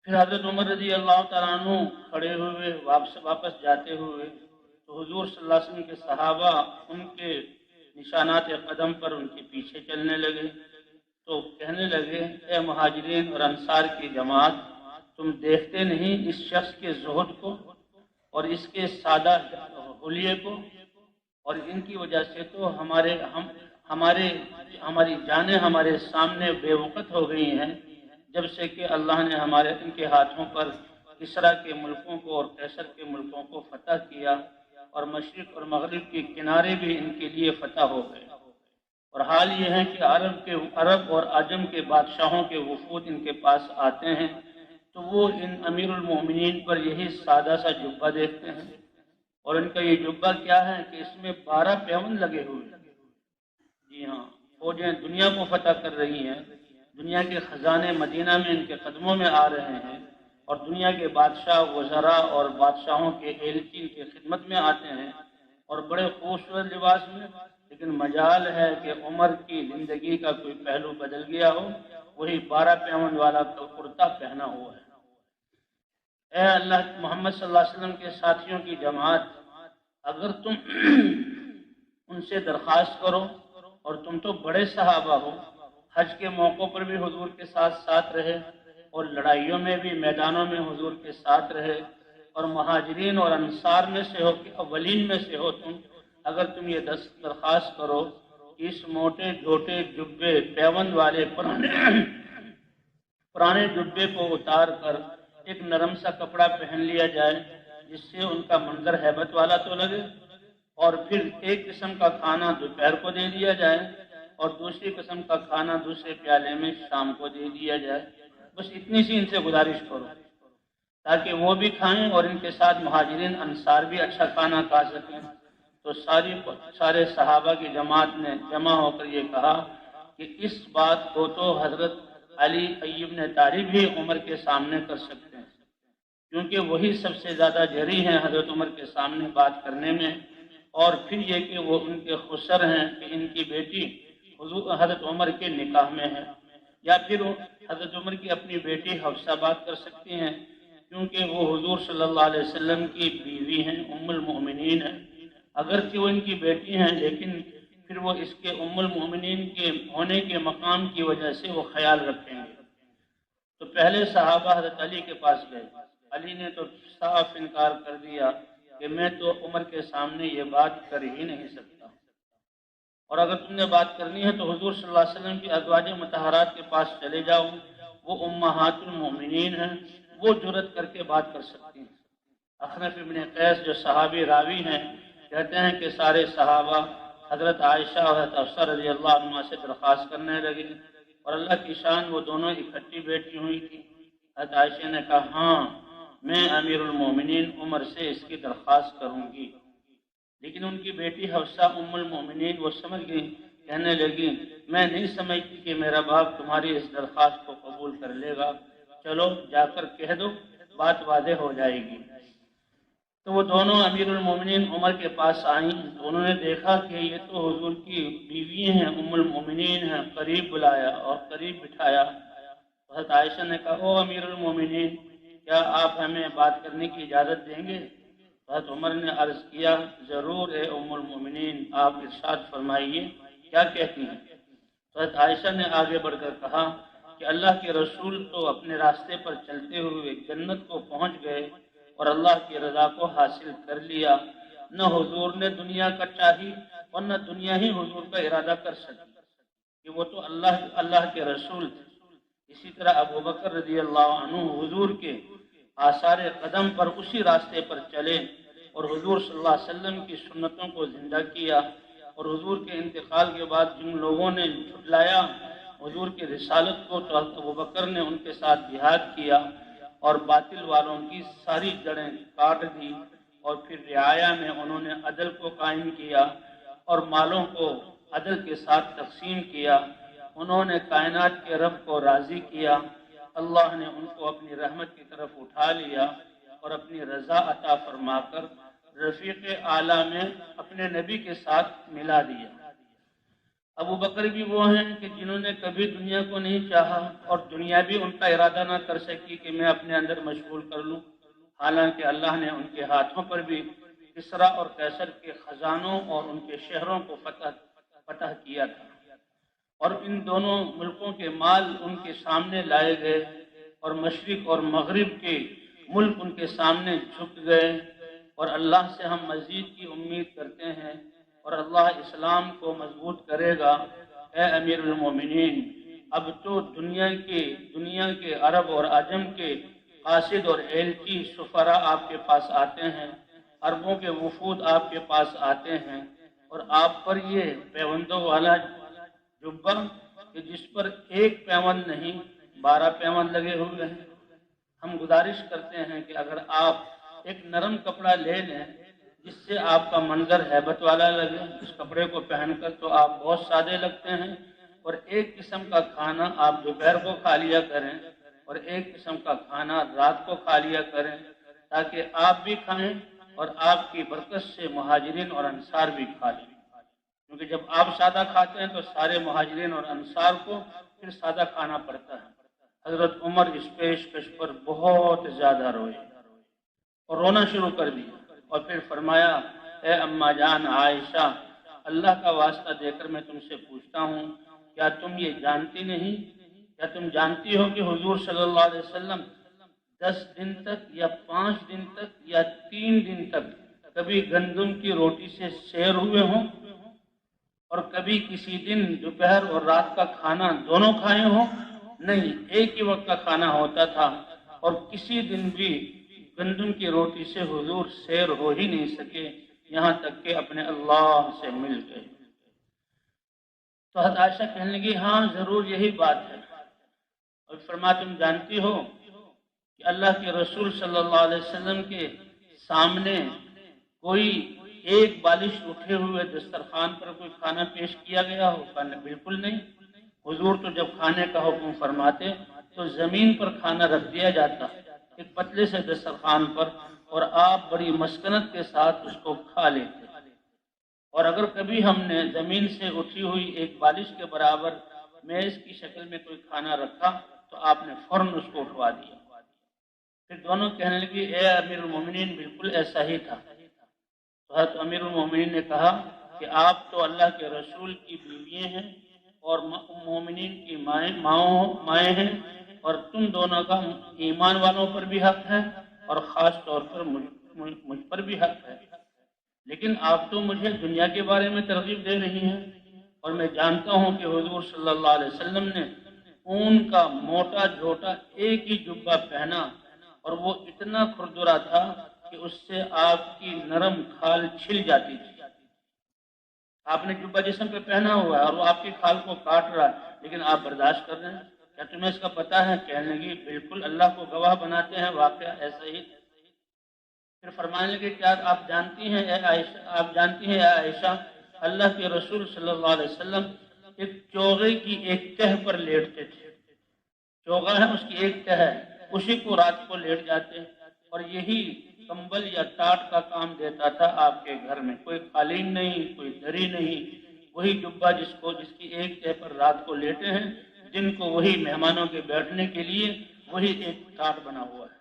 پھر حضرت عمر رضی اللہ تعالیٰ عنہ کھڑے ہوئے واپس جاتے ہوئے تو حضور صلی اللہ علیہ وسلم کے صحابہ ان کے نشانات قدم پر ان کے پیچھے چلنے لگے، تو کہنے لگے اے مہاجرین اور انصار کی جماعت، تم دیکھتے نہیں اس شخص کے زہد کو اور اس کے سادہ حلیے کو، اور ان کی وجہ سے تو ہماری جانیں ہمارے سامنے بے وقت ہو گئی ہیں، جب سے کہ اللہ نے ان کے ہاتھوں پر کسرا کے ملکوں کو اور قیصر کے ملکوں کو فتح کیا، اور مشرق اور مغرب کے کنارے بھی ان کے لیے فتح ہو گئے۔ اور حال یہ ہے کہ عرب اور عجم کے بادشاہوں کے وفود ان کے پاس آتے ہیں تو وہ ان امیر المومنین پر یہی سادہ سا جبہ دیکھتے ہیں، اور ان کا یہ جبہ کیا ہے کہ اس میں 12 پیون لگے ہوئے ہیں۔ جی ہاں، فوجیں دنیا کو فتح کر رہی ہیں، دنیا کے خزانے مدینہ میں ان کے قدموں میں آ رہے ہیں، اور دنیا کے بادشاہ وزراء اور بادشاہوں کے ایلچی ان کی خدمت میں آتے ہیں، اور بڑے خوبصورت لباس میں، لیکن مجال ہے کہ عمر کی زندگی کا کوئی پہلو بدل گیا ہو، وہی 12 پیون والا کرتا پہنا ہوا ہے۔ اے اللہ محمد صلی اللہ علیہ وسلم کے ساتھیوں کی جماعت، اگر تم ان سے درخواست کرو، اور تم تو بڑے صحابہ ہو، حج کے موقع پر بھی حضور کے ساتھ رہے، اور لڑائیوں میں بھی میدانوں میں حضور کے ساتھ رہے، اور مہاجرین اور انصار میں سے ہو کہ اولین میں سے ہو تم، اگر تم یہ درخواست کرو کہ اس موٹے جھوٹے جبے پیوند والے پرانے جبے کو اتار کر ایک نرم سا کپڑا پہن لیا جائے جس سے ان کا منظر ہیبت والا تو لگے، اور پھر ایک قسم کا کھانا دوپہر کو دے دیا جائے اور دوسری قسم کا کھانا دوسرے پیالے میں شام کو دے دیا جائے، بس اتنی سی ان سے گزارش کرو تاکہ وہ بھی کھائیں اور ان کے ساتھ مہاجرین انصار بھی اچھا کھانا کھا سکیں۔ تو سارے صحابہ کی جماعت نے جمع ہو کر یہ کہا کہ اس بات کو تو حضرت علی ایوب نے تعریف ہی عمر کے سامنے کر سکتے ہیں، کیونکہ وہی سب سے زیادہ جری ہیں حضرت عمر کے سامنے بات کرنے میں، اور پھر یہ کہ وہ ان کے خسر ہیں کہ ان کی بیٹی حضرت عمر کے نکاح میں ہے، یا پھر حضرت عمر کی اپنی بیٹی حفصہ بات کر سکتی ہیں کیونکہ وہ حضور صلی اللہ علیہ وسلم کی بیوی ہیں، ام المؤمنین ہیں، اگرچہ وہ ان کی بیٹی ہیں لیکن پھر وہ اس کے ام المؤمنین کے ہونے کے مقام کی وجہ سے وہ خیال رکھیں گے۔ تو پہلے صحابہ حضرت علی کے پاس گئے، علی نے تو صاف انکار کر دیا کہ میں تو عمر کے سامنے یہ بات کر ہی نہیں سکتا، اور اگر تم نے بات کرنی ہے تو حضور صلی اللہ علیہ وسلم کی ازواج مطہرات کے پاس چلے جاؤ، وہ امہات المومنین ہیں، وہ جرأت کر کے بات کر سکتی ہیں۔ اخنف ابن قیس جو صحابی راوی ہیں کہتے ہیں کہ سارے صحابہ حضرت عائشہ اور حضرت حفصہ رضی اللہ عنہ سے درخواست کرنے لگے، اور اللہ کی شان وہ دونوں اکٹھی بیٹھی ہوئی تھی۔ حضرت عائشہ نے کہا ہاں میں امیر المومنین عمر سے اس کی درخواست کروں گی، لیکن ان کی بیٹی حفصہ ام المومنین وہ سمجھ گئی، کہنے لگی میں نہیں سمجھتی کہ میرا باپ تمہاری اس درخواست کو قبول کر لے گا، چلو جا کر کہہ دو، بات واضح ہو جائے گی۔ تو وہ دونوں امیر المومنین عمر کے پاس آئیں تو انہوں نے دیکھا کہ یہ تو حضور کی بیوی ہیں، ام المومنین ہیں، قریب بلایا اور قریب بٹھایا۔ حضرت عائشہ نے کہا او امیر المومنین، کیا آپ ہمیں بات کرنے کی اجازت دیں گے؟ حضرت عمر نے عرض کیا ضرور اے ام المومنین، آپ ارشاد فرمائیے کیا کہتی ہیں؟ حضرت عائشہ نے آگے بڑھ کر کہا کہ اللہ کے رسول تو اپنے راستے پر چلتے ہوئے جنت کو پہنچ گئے اور اللہ کی رضا کو حاصل کر لیا، نہ حضور نے دنیا کا چاہی اور نہ دنیا ہی حضور کا ارادہ کر سکی، کہ وہ تو اللہ کے رسول تھے۔ اسی طرح ابو بکر رضی اللہ عنہ حضور کے آثار قدم پر اسی راستے پر چلے اور حضور صلی اللہ علیہ وسلم کی سنتوں کو زندہ کیا، اور حضور کے انتقال کے بعد جن لوگوں نے جھٹلایا حضور کی رسالت کو تو ابو بکر نے ان کے ساتھ جہاد کیا اور باطل والوں کی ساری جڑیں کاٹ دی، اور پھر رعایا میں انہوں نے عدل کو قائم کیا اور مالوں کو عدل کے ساتھ تقسیم کیا، انہوں نے کائنات کے رب کو راضی کیا، اللہ نے ان کو اپنی رحمت کی طرف اٹھا لیا اور اپنی رضا عطا فرما کر رفیق اعلیٰ میں اپنے نبی کے ساتھ ملا دیا۔ ابو بکر بھی وہ ہیں کہ جنہوں نے کبھی دنیا کو نہیں چاہا اور دنیا بھی ان کا ارادہ نہ کر سکی کہ میں اپنے اندر مشغول کر لوں، حالانکہ اللہ نے ان کے ہاتھوں پر بھی کسریٰ اور قیصر کے خزانوں اور ان کے شہروں کو فتح کیا تھا، اور ان دونوں ملکوں کے مال ان کے سامنے لائے گئے اور مشرق اور مغرب کے ملک ان کے سامنے جھک گئے، اور اللہ سے ہم مزید کی امید کرتے ہیں اور اللہ اسلام کو مضبوط کرے گا۔ اے امیر المومنین، اب تو دنیا کے عرب اور عجم کے قاصد اور ایلچی سفراء آپ کے پاس آتے ہیں، عربوں کے وفود آپ کے پاس آتے ہیں، اور آپ پر یہ پیوندوں والا جبہ کہ جس پر ایک پیوند نہیں 12 پیوند لگے ہوئے ہیں، ہم گزارش کرتے ہیں کہ اگر آپ ایک نرم کپڑا لے لیں جس سے آپ کا منظر ہیبت والا لگے، اس کپڑے کو پہن کر تو آپ بہت سادے لگتے ہیں، اور ایک قسم کا کھانا آپ دوپہر کو کھا لیا کریں اور ایک قسم کا کھانا رات کو کھا لیا کریں، تاکہ آپ بھی کھائیں اور آپ کی برکت سے مہاجرین اور انصار بھی کھا لیں، کیونکہ جب آپ سادہ کھاتے ہیں تو سارے مہاجرین اور انصار کو پھر سادہ کھانا پڑتا ہے۔ حضرت عمر اس پیشکش پر بہت زیادہ روئے اور رونا شروع کر دیا، اور پھر فرمایا، اے اماں جان عائشہ، اللہ کا واسطہ دے کر میں تم سے پوچھتا ہوں، کیا تم یہ جانتی نہیں، کیا تم جانتی ہو کہ حضور صلی اللہ علیہ وسلم 10 دن تک یا 5 دن تک یا 3 دن تک کبھی گندم کی روٹی سے سیر ہوئے ہوں، اور کبھی کسی دن دوپہر اور رات کا کھانا دونوں کھائے ہوں؟ نہیں، ایک ہی وقت کا کھانا ہوتا تھا، اور کسی دن بھی گندم کی روٹی سے حضور سیر ہو ہی نہیں سکے، یہاں تک کہ اپنے اللہ سے مل گئے۔ تو حضرت عائشہ کہنے لگی، ہاں ضرور یہی بات ہے، اور فرمایا تم جانتی ہو کہ اللہ کے رسول صلی اللہ علیہ وسلم کے سامنے کوئی ایک بالش اٹھے ہوئے دسترخوان پر کوئی کھانا پیش کیا گیا ہو؟ بالکل نہیں، حضور تو جب کھانے کا حکم فرماتے تو زمین پر کھانا رکھ دیا جاتا ایک پتلے سے دسترخوان پر، اور آپ بڑی مسکنت کے ساتھ اس کو کھا لیتے، اور اگر کبھی ہم نے زمین سے اٹھی ہوئی ایک بالش کے برابر میز کی شکل میں کوئی کھانا رکھا تو آپ نے فوراً اس کو اٹھوا دیا۔ پھر دونوں کہنے لگی، اے امیر المومنین بالکل ایسا ہی تھا۔ تو حضرت امیر المومنین نے کہا کہ آپ تو اللہ کے رسول کی بیوییں ہیں اور مومنین کی مائیں ہیں، اور تم دونوں کا ایمان والوں پر بھی حق ہے اور خاص طور پر مجھ پر بھی حق ہے، لیکن آپ تو مجھے دنیا کے بارے میں ترغیب دے رہی ہیں، اور میں جانتا ہوں کہ حضور صلی اللہ علیہ وسلم نے اون کا موٹا جھوٹا ایک ہی جبہ پہنا، اور وہ اتنا کھردرا تھا کہ اس سے آپ کی نرم کھال چھل جاتی تھی۔ آپ نے جبہ جسم پہ پہنا ہوا ہے اور وہ آپ کی کھال کو کاٹ رہا ہے، لیکن آپ برداشت کر رہے ہیں، کیا تمہیں اس کا پتہ ہے؟ کہنے لگی، بالکل اللہ کو گواہ بناتے ہیں، واقعہ ایسا ہی۔ پھر فرمانے لگے، کیا آپ جانتی ہیں اے عائشہ، اللہ کے رسول صلی اللہ علیہ وسلم ایک چوغے کی ایک تہ پر لیٹتے تھے، چوغا ہے اس کی ایک تہ ہے، اسی کو رات کو لیٹ جاتے، اور یہی کمبل یا ٹاٹ کا کام دیتا تھا آپ کے گھر میں، کوئی قالین نہیں، کوئی دری نہیں، وہی جبہ جس کی ایک تہ پر رات کو لیٹے ہیں، دن کو وہی مہمانوں کے بیٹھنے کے لیے وہی ایک ٹاٹ بنا ہوا ہے۔